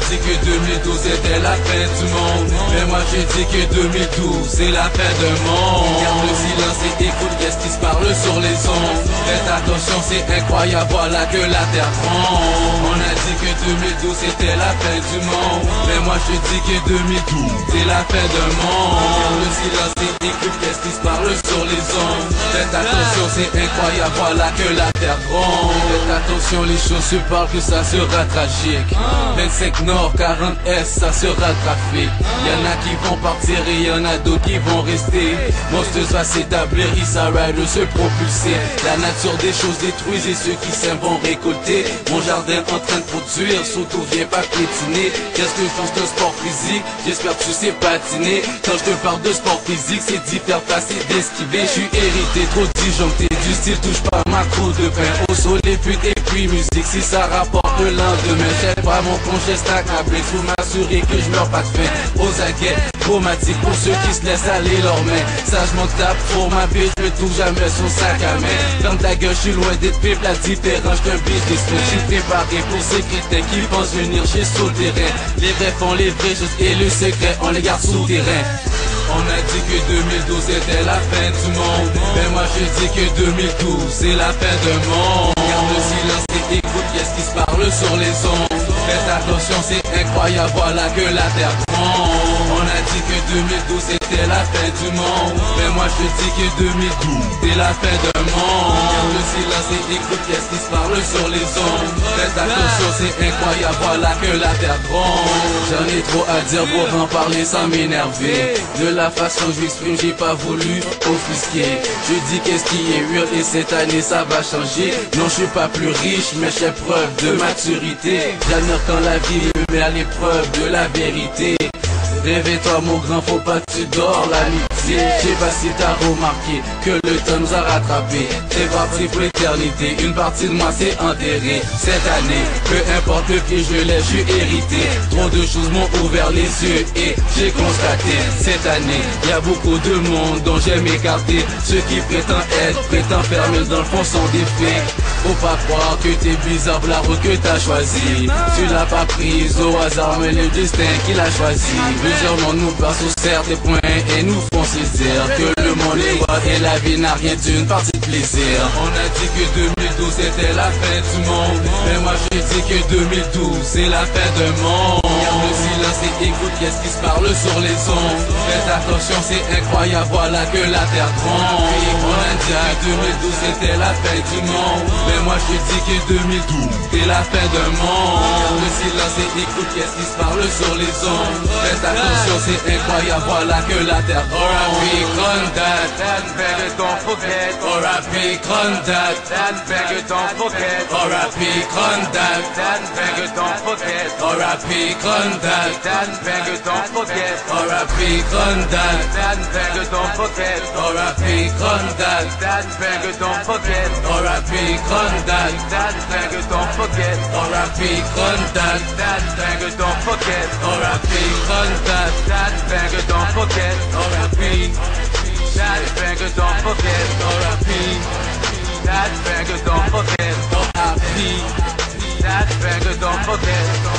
dit que 2012 était la fin du monde, mais moi je dis que 2012 c'est la fin d'un monde. Garde le silence et écoute qu'est-ce qui se parle sur les ondes. Faites attention, c'est incroyable, voilà que la terre gronde. On a dit que 2012 c'était la fin du monde, mais moi je dis que 2012 c'est la fin d'un monde. Garde le silence et écoute qu'est-ce qui se parle sur les ondes. Faites attention, c'est incroyable, voilà que la terre gronde. Faites attention, les choses se parlent que ça sera tragique. 25 Nord, 40 Est, ça sera trafic. Y'en a qui vont partir et y'en a d'autres qui vont rester. Monsters va s'établir, Issa Rider se propulser. La nature des choses détruise et ceux qui s'aiment vont récolter. Mon jardin en train de produire, surtout viens pas piétiner. Qu'est-ce que je pense d'un sport physique? J'espère que tu sais patiner. Quand je te parle de sport physique, c'est d'y faire face et d'esquiver. Je suis hérité, trop disjoncté, du style touche pas ma croûte de pain. Au sol les putes et puis musique, si ça rapporte le lendemain. J'aime pas mon congé stagnable, faut m'assurer que je meurs pas de faim. Aux aguets, traumatique pour ceux qui se laissent aller leurs mains. Ça je m'en tape pour ma vie, je me touche jamais son sac à main. Ferme ta gueule, je suis loin d'être pipe, la différence d'un businessman. Je suis préparé pour ces crétins qui pensent venir chez sous terrain. Les vrais font les vraies choses et le secret on les garde souterrain. On a dit que 2012 était la fin du monde, mais moi je dis que 2012 c'est la fin d'un monde. Garde le silence et écoute qu'est-ce qui se parle sur les ondes. Faites attention, c'est incroyable, voilà que la terre gronde. On a dit que 2012 c'était la fin du monde, mais moi je dis que 2012 c'est la fin d'un monde. Garde le silence et écoute qu'est-ce qui se parle sur les ondes. Faites attention, c'est incroyable, voilà que la terre gronde. J'en ai trop à dire pour en parler sans m'énerver. De la façon que je m'exprime, j'ai pas voulu offusquer. Je dis qu'est-ce qui est real et cette année ça va changer. Non, je suis pas plus riche, mais j'ai preuve de maturité. J'admire quand la vie me met à l'épreuve de la vérité. Réveille-toi mon grand, faut pas que tu dors l'amitié. Je sais pas si t'as remarqué que le temps nous a rattrapé. C'est parti pour l'éternité, une partie de moi s'est enterrée. Cette année, peu importe le pied je lève, je suis hérité. Trop de choses m'ont ouvert les yeux et j'ai constaté. Cette année, y a beaucoup de monde dont j'aime écarter. Ceux qui prétendent être, prétendent fermer dans le fond sont des fakes. Faut pas croire que t'es bizarre, la route que t'as choisi. Tu l'as pas prise au hasard, mais le destin qui l'a choisi. Plusieurs mondes nous passent au cerf des points et nous font saisir que le monde est roi et la vie n'a rien d'une partie de plaisir. On a dit que 2012 c'était la fin du monde, mais moi je dis que 2012 c'est la fin d'un monde. Garde le silence et écoute qu'est-ce qui se parle sur les ondes. Faites attention, c'est incroyable, voilà que la terre gronde. On a dit que 2012 c'était la fin du monde, mais moi je dis que 2012 c'est la fin d'un monde. Garde le silence et écoute qu'est-ce qui se parle sur les ondes. Faites attention, c'est incroyable, voilà que la terre gronde. R.I.P. Condat, don't forget. R.I.P. Condat, don't forget. R.I.P. Condat, don't forget. R.I.P. Condat, don't forget. R.I.P. Condat, don't forget. R.I.P. Condat, don't forget. R.I.P. Condat, don't forget. R.I.P. Condat, don't forget. R.I.P. Condat, don't forget. R.I.P. That banger, don't forget. R.I.P. That banger, don't forget. R.I.P. That banger, don't forget.